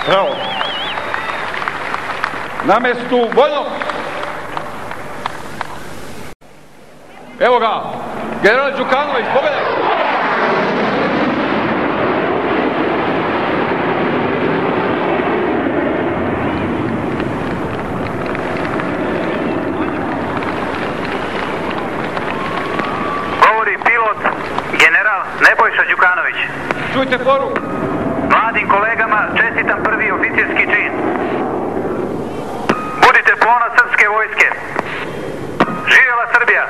Evo. Na mestu vojnog. Evo ga, general Đukanović, pogledaj. Govori pilot, general Nebojša Đukanović. Čujte poruku. Mladim kolegama čestitam prvi oficirski čin. Budite ponos srpske vojske. Živjela Srbija!